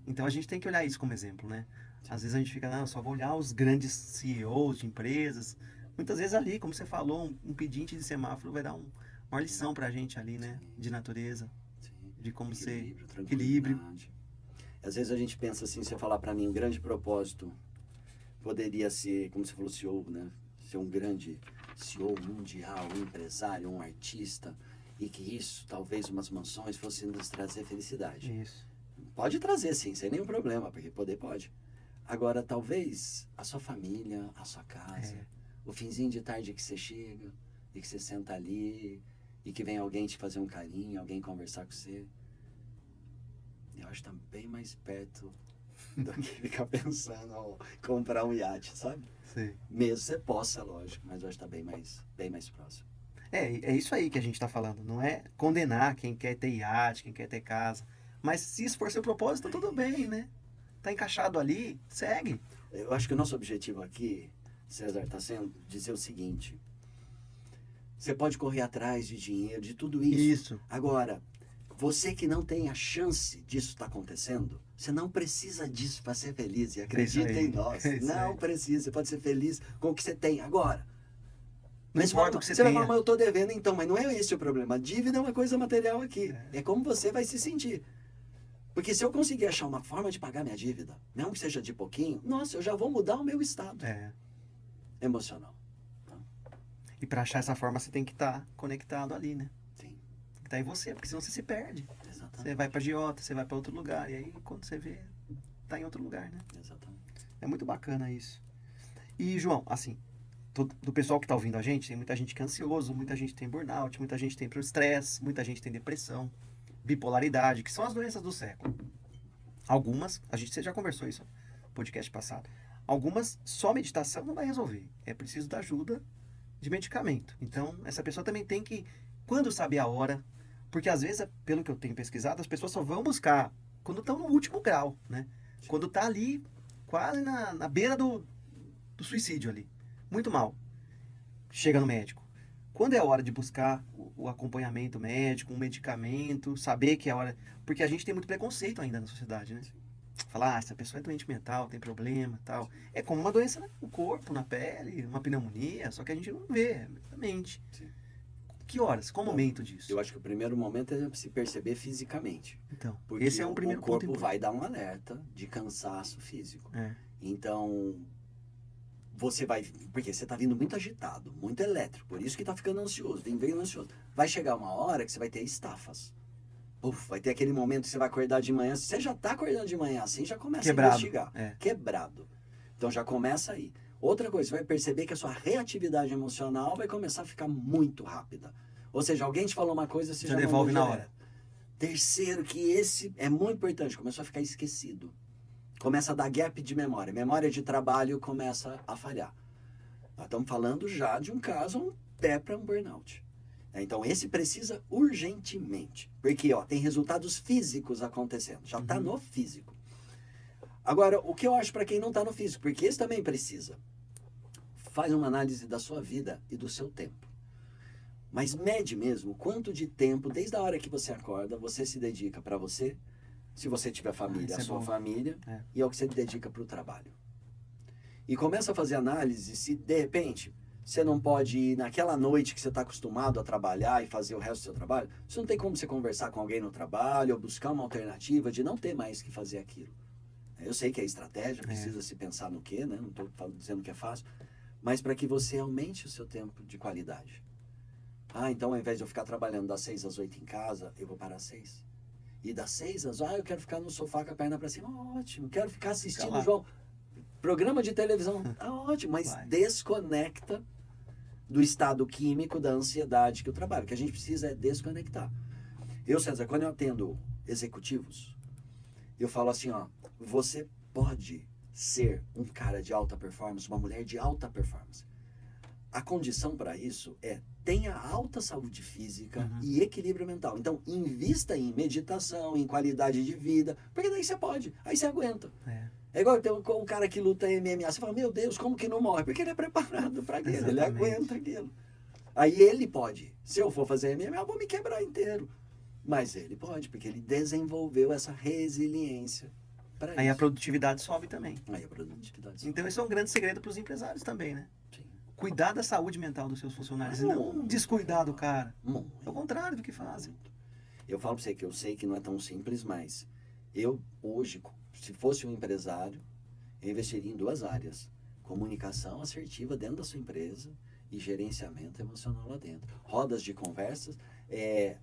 Speaker 1: Então a gente tem que olhar isso como exemplo, né? Às vezes a gente fica, não, só vou olhar os grandes CEOs de empresas. Muitas vezes ali, como você falou, um pedinte de semáforo vai dar uma lição pra gente ali, né? De natureza,
Speaker 2: Sim.
Speaker 1: de como ser
Speaker 2: Equilíbrio.
Speaker 1: equilíbrio.
Speaker 2: Às vezes a gente pensa assim, você falar para mim, um grande propósito poderia ser, como você falou, CEO, né? Ser um grande CEO mundial, um empresário, um artista, e que isso, talvez umas mansões, fosse nos trazer felicidade.
Speaker 1: Isso.
Speaker 2: Pode trazer, sim, sem nenhum problema, porque poder pode. Agora, talvez a sua família, a sua casa, o finzinho de tarde que você chega, e que você senta ali, e que vem alguém te fazer um carinho, alguém conversar com você. Eu acho que tá bem mais perto do que ficar pensando em comprar um iate, sabe?
Speaker 1: Sim.
Speaker 2: Mesmo você possa, lógico, mas eu acho que tá bem mais próximo.
Speaker 1: É isso aí que a gente tá falando. Não é condenar quem quer ter iate, quem quer ter casa. Mas se isso for seu propósito, tudo bem, né? Tá encaixado ali, segue.
Speaker 2: Eu acho que o nosso objetivo aqui, César, está sendo dizer o seguinte: você pode correr atrás de dinheiro, de tudo isso.
Speaker 1: Isso.
Speaker 2: Agora, você que não tem a chance disso estar acontecendo, você não precisa disso para ser feliz. E acredita em nós. Não precisa. Você pode ser feliz com o que você tem agora.
Speaker 1: Não importa o que você
Speaker 2: vai
Speaker 1: tenha.
Speaker 2: falar, mas eu estou devendo então. Mas não é esse o problema. A dívida é uma coisa material aqui. É como você vai se sentir. Porque se eu conseguir achar uma forma de pagar minha dívida, mesmo que seja de pouquinho, nossa, eu já vou mudar o meu estado emocional.
Speaker 1: E para achar essa forma, você tem que estar conectado ali, né?
Speaker 2: Sim.
Speaker 1: Tem que estar em você, porque senão você se perde.
Speaker 2: Exatamente.
Speaker 1: Você vai para agiota, você vai para outro lugar. E aí, quando você vê, tá em outro lugar, né?
Speaker 2: Exatamente.
Speaker 1: É muito bacana isso. E, João, assim, do pessoal que tá ouvindo a gente, tem muita gente que é ansioso, muita gente tem burnout, muita gente tem estresse, muita gente tem depressão, bipolaridade, que são as doenças do século. Algumas, você já conversou isso no podcast passado. Algumas, só meditação não vai resolver. É preciso da ajuda de medicamento. Então, essa pessoa também tem que, quando saber a hora, porque às vezes, pelo que eu tenho pesquisado, as pessoas só vão buscar quando estão no último grau, né? Quando tá ali, quase na beira do suicídio ali. Muito mal. Chega no médico. Quando é a hora de buscar o acompanhamento médico, um medicamento, saber que é a hora... Porque a gente tem muito preconceito ainda na sociedade, né? Falar, essa pessoa é doente mental, tem problema, tal. É como uma doença no corpo, na pele, uma pneumonia, só que a gente não vê, na mente.
Speaker 2: Sim.
Speaker 1: Que horas? Qual o momento disso?
Speaker 2: Eu acho que o primeiro momento é se perceber fisicamente.
Speaker 1: Então,
Speaker 2: porque
Speaker 1: esse é um primeiro ponto
Speaker 2: importante. O corpo
Speaker 1: importante.
Speaker 2: vai dar um alerta de cansaço físico.
Speaker 1: É.
Speaker 2: Então, você vai... Porque você está vindo muito agitado, muito elétrico. Por isso que está ficando ansioso, vem ansioso. Vai chegar uma hora que você vai ter estafas. Vai ter aquele momento que você vai acordar de manhã. Se você já está acordando de manhã assim, já começa
Speaker 1: Quebrado.
Speaker 2: a investigar. Quebrado. Então já começa aí. Outra coisa, você vai perceber que a sua reatividade emocional vai começar a ficar muito rápida. Ou seja, alguém te falou uma coisa, você já
Speaker 1: devolve na
Speaker 2: direto.
Speaker 1: hora.
Speaker 2: Terceiro, que esse é muito importante, começou a ficar esquecido. Começa a dar gap de memória. Memória de trabalho começa a falhar. Nós estamos falando já de um caso, um pé para um burnout. Então, esse precisa urgentemente. Porque tem resultados físicos acontecendo. Já está no físico. Agora, o que eu acho para quem não está no físico? Porque esse também precisa. Faz uma análise da sua vida e do seu tempo. Mas mede mesmo quanto de tempo, desde a hora que você acorda, você se dedica para você, se você tiver família, a sua família, e ao que você dedica para o trabalho. E começa a fazer análise se, de repente, você não pode ir naquela noite que você está acostumado a trabalhar e fazer o resto do seu trabalho, você não tem como você conversar com alguém no trabalho ou buscar uma alternativa de não ter mais que fazer aquilo. Eu sei que é estratégia, precisa se pensar no quê, né? Não estou dizendo que é fácil, mas para que você aumente o seu tempo de qualidade. Então ao invés de eu ficar trabalhando das 6 às 8 em casa, eu vou parar às 6. E das 6 às 8, eu quero ficar no sofá com a perna para cima, ótimo. Quero ficar assistindo,
Speaker 1: lá.
Speaker 2: João, programa de televisão, tá ótimo. Mas
Speaker 1: Vai.
Speaker 2: desconecta do estado químico da ansiedade que eu trabalho. O que a gente precisa é desconectar. Eu, César, quando eu atendo executivos, eu falo assim, ó, você pode ser um cara de alta performance, uma mulher de alta performance. A condição para isso é tenha alta saúde física e equilíbrio mental. Então, invista em meditação, em qualidade de vida, porque daí você pode, aí você aguenta. É igual tem um cara que luta MMA, você fala, meu Deus, como que não morre? Porque ele é preparado para aquilo, ele aguenta aquilo. Aí ele pode. Se eu for fazer MMA, eu vou me quebrar inteiro. Mas ele pode, porque ele desenvolveu essa resiliência para isso.
Speaker 1: Aí a produtividade sobe também.
Speaker 2: Aí a produtividade sobe.
Speaker 1: Então isso é um grande segredo para os empresários também, né?
Speaker 2: Sim.
Speaker 1: Cuidar da saúde mental dos seus funcionários e não descuidar do cara. É o contrário do que fazem.
Speaker 2: Eu falo para você que eu sei que não é tão simples, mas eu hoje, se fosse um empresário, eu investiria em 2 áreas. Comunicação assertiva dentro da sua empresa e gerenciamento emocional lá dentro. Rodas de conversas,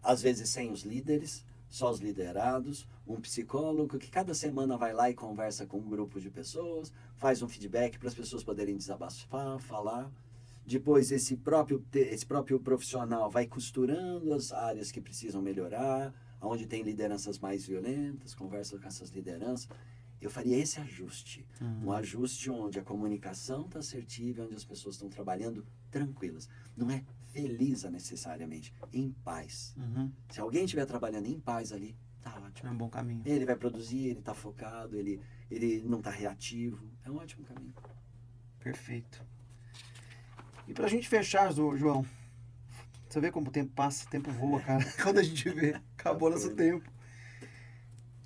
Speaker 2: às vezes sem os líderes, só os liderados, um psicólogo que cada semana vai lá e conversa com um grupo de pessoas, faz um feedback para as pessoas poderem desabafar, falar. Depois esse próprio profissional vai costurando as áreas que precisam melhorar, onde tem lideranças mais violentas, conversa com essas lideranças. Eu faria esse ajuste. Um ajuste onde a comunicação está assertiva, onde as pessoas estão trabalhando tranquilas. Não é feliz necessariamente, em paz. Se alguém estiver trabalhando em paz ali, tá ótimo.
Speaker 1: É um bom caminho.
Speaker 2: Ele vai produzir, ele está focado, ele não está reativo. É um ótimo caminho.
Speaker 1: Perfeito. E pra gente fechar, João, você vê como o tempo passa, o tempo voa, cara. Quando a gente vê, acabou nosso tempo.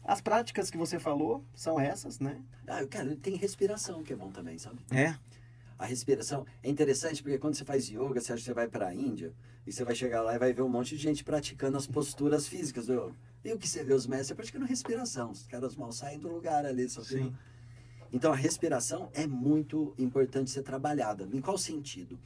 Speaker 1: As práticas que você falou são essas, né?
Speaker 2: Cara, tem respiração, que é bom também, sabe? A respiração é interessante porque quando você faz yoga, você acha que você vai para a Índia e você vai chegar lá e vai ver um monte de gente praticando as posturas físicas do yoga. E o que você vê os mestres praticando respiração. Os caras mal saem do lugar ali.
Speaker 1: Sim.
Speaker 2: Então a respiração é muito importante ser trabalhada. Em qual sentido?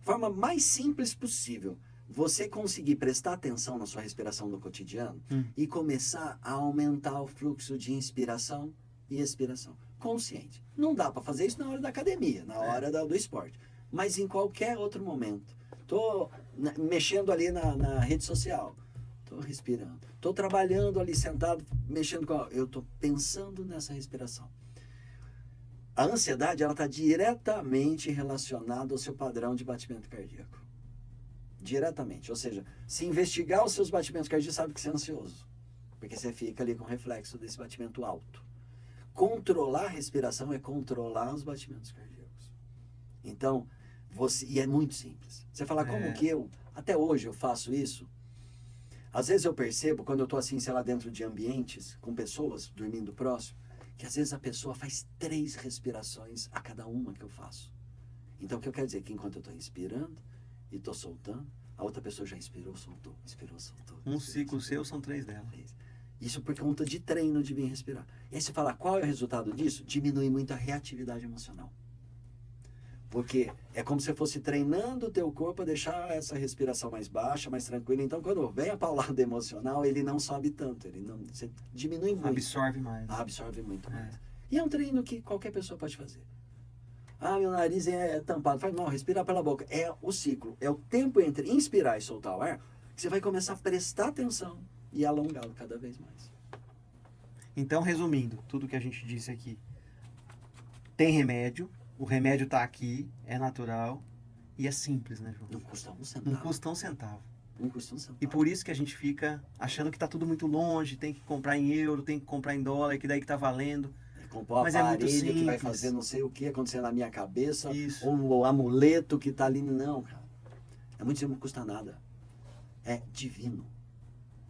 Speaker 2: Forma mais simples possível. Você conseguir prestar atenção na sua respiração no cotidiano e começar a aumentar o fluxo de inspiração e expiração. Consciente. Não dá para fazer isso na hora da academia, na hora do esporte. Mas em qualquer outro momento. Tô mexendo ali na rede social. Tô respirando. Tô trabalhando ali sentado, mexendo com... Eu tô pensando nessa respiração. A ansiedade, ela está diretamente relacionada ao seu padrão de batimento cardíaco. Diretamente. Ou seja, se investigar os seus batimentos cardíacos, sabe que você é ansioso. Porque você fica ali com reflexo desse batimento alto. Controlar a respiração é controlar os batimentos cardíacos. Então, e é muito simples. Você fala, como que até hoje eu faço isso? Às vezes eu percebo, quando eu estou assim, sei lá, dentro de ambientes, com pessoas dormindo próximo, que às vezes a pessoa faz 3 respirações a cada uma que eu faço. Então, o que eu quero dizer é que enquanto eu estou inspirando e estou soltando, a outra pessoa já inspirou, soltou, inspirou, soltou.
Speaker 1: Um ciclo seu são 3 dela.
Speaker 2: Isso por conta de treino de bem respirar. E aí você fala, qual é o resultado disso? Diminui muito a reatividade emocional. Porque é como se você fosse treinando o teu corpo a deixar essa respiração mais baixa, mais tranquila. Então, quando vem a paulada emocional, ele não sobe tanto. Você diminui muito.
Speaker 1: Absorve mais.
Speaker 2: Absorve muito mais. E é um treino que qualquer pessoa pode fazer. Meu nariz é tampado. Faz, não, respira pela boca. É o ciclo. É o tempo entre inspirar e soltar o ar que você vai começar a prestar atenção e alongá-lo cada vez mais.
Speaker 1: Então, resumindo, tudo que a gente disse aqui. Tem remédio. O remédio está aqui, é natural e é simples, né, João?
Speaker 2: Não custa um centavo.
Speaker 1: Não custa um centavo.
Speaker 2: Não custa um centavo.
Speaker 1: E por isso que a gente fica achando que está tudo muito longe, tem que comprar em euro, tem que comprar em dólar, que daí que está valendo.
Speaker 2: Comprar um aparelho que vai fazer não sei o que acontecer na minha cabeça, ou o amuleto que está ali. Não, cara. É muito simples, não custa nada. É divino.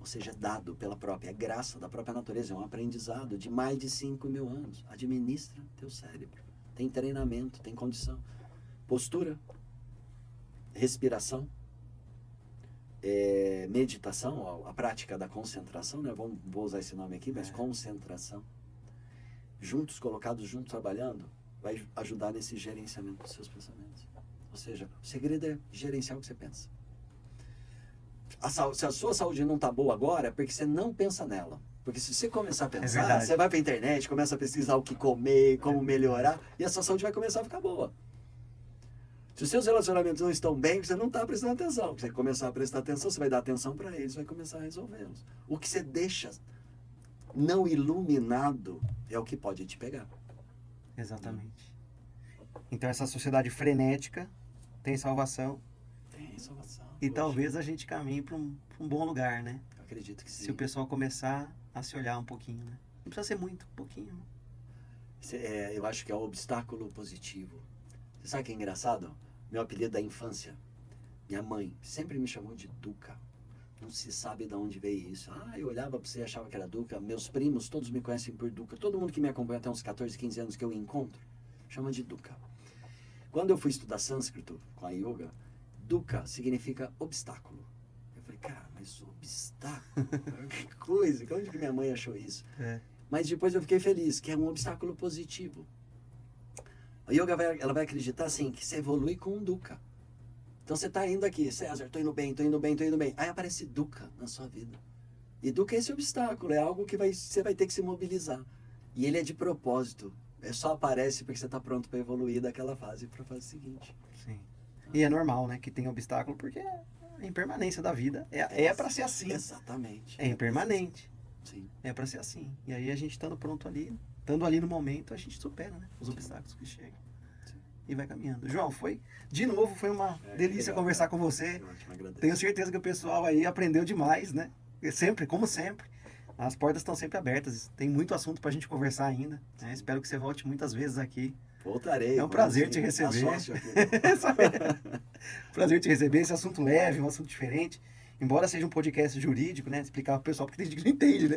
Speaker 2: Ou seja, é dado pela própria, é graça da própria natureza, é um aprendizado de mais de 5.000 anos. Administra teu cérebro. Tem treinamento, tem condição. Postura, respiração, meditação, a prática da concentração, né? Vou usar esse nome aqui, mas concentração. Juntos, colocados juntos, trabalhando, vai ajudar nesse gerenciamento dos seus pensamentos. Ou seja, o segredo é gerenciar o que você pensa. se a sua saúde não tá boa agora, é porque você não pensa nela. Porque se você começar a pensar,
Speaker 1: verdade.
Speaker 2: você vai pra internet, começa a pesquisar o que comer, como melhorar, e a sua saúde vai começar a ficar boa. Se os seus relacionamentos não estão bem, você não está prestando atenção. Se você começar a prestar atenção, você vai dar atenção para eles, vai começar a resolvê-los. O que você deixa não iluminado é o que pode te pegar.
Speaker 1: Exatamente. Então essa sociedade frenética tem salvação
Speaker 2: Tem salvação.
Speaker 1: e talvez a gente caminhe para um bom lugar, né?
Speaker 2: Eu acredito que sim.
Speaker 1: Se o pessoal começar a se olhar um pouquinho, né? Não precisa ser muito, um pouquinho.
Speaker 2: Eu acho que é o obstáculo positivo. Você sabe o que é engraçado? Meu apelido da infância. Minha mãe sempre me chamou de Duca. Não se sabe de onde veio isso. Eu olhava pra você e achava que era Duca. Meus primos, todos me conhecem por Duca. Todo mundo que me acompanha até uns 14, 15 anos que eu encontro, chama de Duca. Quando eu fui estudar sânscrito com a yoga, Duca significa obstáculo. Eu falei, cara, mas obstáculo? Que coisa, onde que minha mãe achou isso? Mas depois eu fiquei feliz, que é um obstáculo positivo. A yoga ela vai acreditar assim, que você evolui com um Duca. Então você tá indo aqui, César, tô indo bem. Aí aparece Duca na sua vida. E Duca é esse obstáculo, é algo que você vai ter que se mobilizar. E ele é de propósito. Só aparece porque você tá pronto para evoluir daquela fase para a fase seguinte.
Speaker 1: Sim. E é normal, né, que tem obstáculo, porque é a impermanência da vida. É para ser assim.
Speaker 2: Exatamente.
Speaker 1: É impermanente.
Speaker 2: Sim.
Speaker 1: É para ser assim. E aí a gente estando pronto ali, estando ali no momento, a gente supera, né, os obstáculos que chegam.
Speaker 2: Sim.
Speaker 1: E vai caminhando. João, foi uma delícia
Speaker 2: legal,
Speaker 1: conversar
Speaker 2: cara.
Speaker 1: com você.
Speaker 2: Eu te agradeço.
Speaker 1: Tenho certeza que o pessoal aí aprendeu demais, né? Sempre, como sempre. As portas estão sempre abertas. Tem muito assunto pra gente conversar ainda, né? Espero que você volte muitas vezes aqui.
Speaker 2: Voltarei.
Speaker 1: É um prazer te receber.
Speaker 2: Sócio aqui.
Speaker 1: Prazer te receber. Esse assunto leve, um assunto diferente. Embora seja um podcast jurídico, né? Explicar pro pessoal, porque tem gente que não entende, né?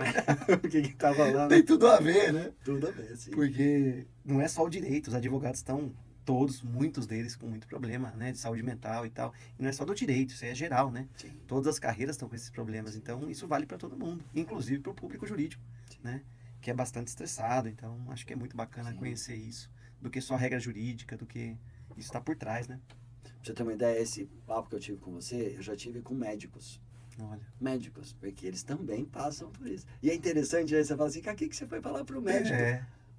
Speaker 2: O que tá falando?
Speaker 1: Tem tudo a ver, né?
Speaker 2: Tudo a ver, sim.
Speaker 1: Porque não é só o direito. Os advogados estão todos, muitos deles com muito problema, né? De saúde mental e tal. E não é só do direito, isso é geral, né?
Speaker 2: Sim.
Speaker 1: Todas as carreiras estão com esses problemas. Então, isso vale para todo mundo. Inclusive para o público jurídico, né? Que é bastante estressado. Então, acho que é muito bacana conhecer isso. Do que só regra jurídica, do que isso está por trás, né?
Speaker 2: Pra você ter uma ideia, esse papo que eu tive com você, eu já tive com médicos.
Speaker 1: Olha.
Speaker 2: Médicos, porque eles também passam por isso. E é interessante, aí você fala assim, cara, o que você foi falar pro médico?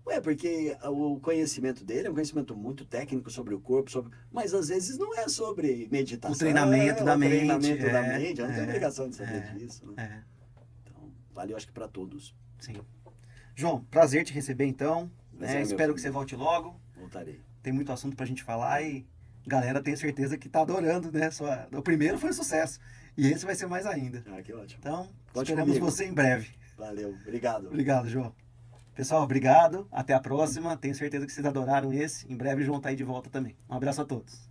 Speaker 2: Ué, porque o conhecimento dele é um conhecimento muito técnico sobre o corpo, mas às vezes não é sobre meditação.
Speaker 1: O treinamento da mente.
Speaker 2: O treinamento da mente, eu não tenho obrigação de saber disso. Né? Então, vale, eu acho que para todos.
Speaker 1: Sim. João, prazer te receber então. Espero que você volte logo.
Speaker 2: Voltarei.
Speaker 1: Tem muito assunto pra gente falar e galera, tenho certeza que tá adorando, né? O primeiro foi um sucesso e esse vai ser mais ainda.
Speaker 2: Que ótimo.
Speaker 1: Então,
Speaker 2: Pode
Speaker 1: esperamos
Speaker 2: comigo.
Speaker 1: você em breve.
Speaker 2: Valeu, obrigado.
Speaker 1: Obrigado, João. Pessoal, obrigado. Até a próxima. Tenho certeza que vocês adoraram esse. Em breve o João tá aí de volta também. Um abraço a todos.